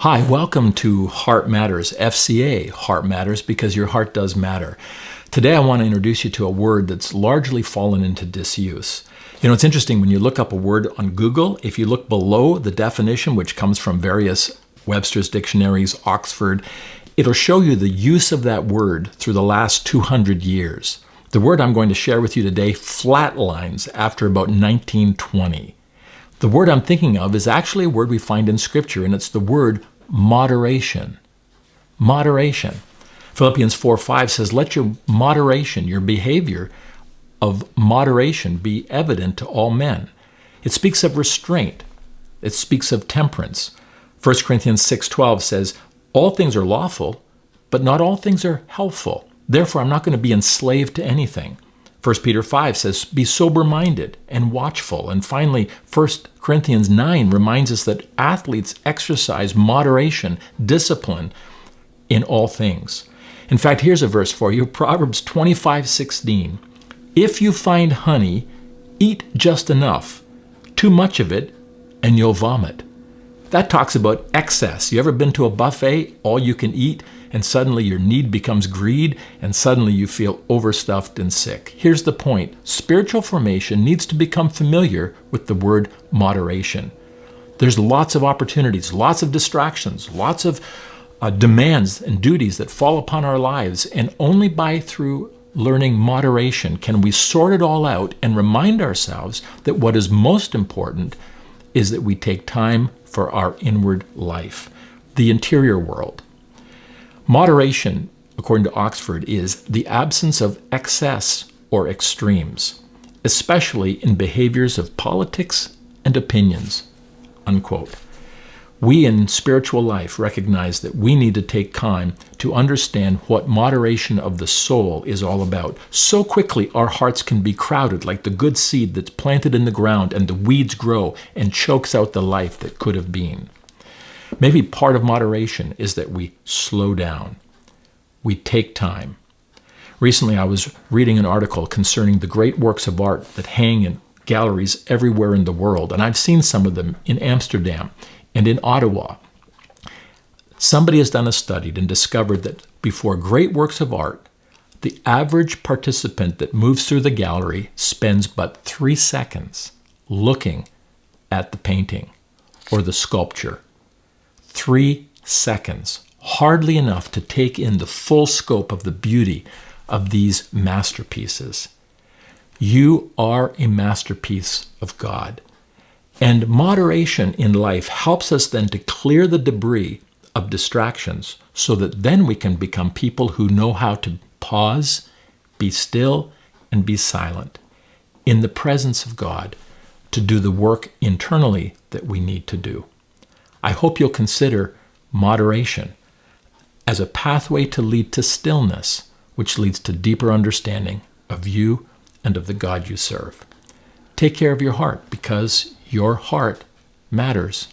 Hi, welcome to Heart Matters, FCA, Heart Matters because your heart does matter. Today I want to introduce you to a word that's largely fallen into disuse. You know, it's interesting when you look up a word on Google, if you look below the definition, which comes from various Webster's dictionaries, Oxford, it'll show you the use of that word through the last 200 years. The word I'm going to share with you today flatlines after about 1920. The word I'm thinking of is actually a word we find in Scripture, and it's the word moderation. Moderation. Philippians 4:5 says, let your moderation, your behavior of moderation be evident to all men. It speaks of restraint. It speaks of temperance. 1 Corinthians 6:12 says, all things are lawful, but not all things are helpful. Therefore, I'm not going to be enslaved to anything. 1 Peter 5 says, be sober-minded and watchful. And finally, 1 Corinthians 9 reminds us that athletes exercise moderation, discipline in all things. In fact, here's a verse for you, Proverbs 25:16. If you find honey, eat just enough. Too much of it, and you'll vomit. That talks about excess. You ever been to a buffet, all you can eat, and suddenly your need becomes greed, and suddenly you feel overstuffed and sick? Here's the point. Spiritual formation needs to become familiar with the word moderation. There's lots of opportunities, lots of distractions, lots of demands and duties that fall upon our lives, and only through learning moderation can we sort it all out and remind ourselves that what is most important is that we take time for our inward life, the interior world. Moderation, according to Oxford, is the absence of excess or extremes, especially in behaviors of politics and opinions, unquote. We in spiritual life recognize that we need to take time to understand what moderation of the soul is all about. So quickly our hearts can be crowded like the good seed that's planted in the ground and the weeds grow and chokes out the life that could have been. Maybe part of moderation is that we slow down. We take time. Recently I was reading an article concerning the great works of art that hang in galleries everywhere in the world, and I've seen some of them in Amsterdam and in Ottawa. Somebody has done a study and discovered that before great works of art, the average participant that moves through the gallery spends but 3 seconds looking at the painting or the sculpture. 3 seconds, hardly enough to take in the full scope of the beauty of these masterpieces. You are a masterpiece of God. And moderation in life helps us then to clear the debris of distractions so that then we can become people who know how to pause, be still, and be silent in the presence of God to do the work internally that we need to do. I hope you'll consider moderation as a pathway to lead to stillness, which leads to deeper understanding of you and of the God you serve. Take care of your heart because your heart matters.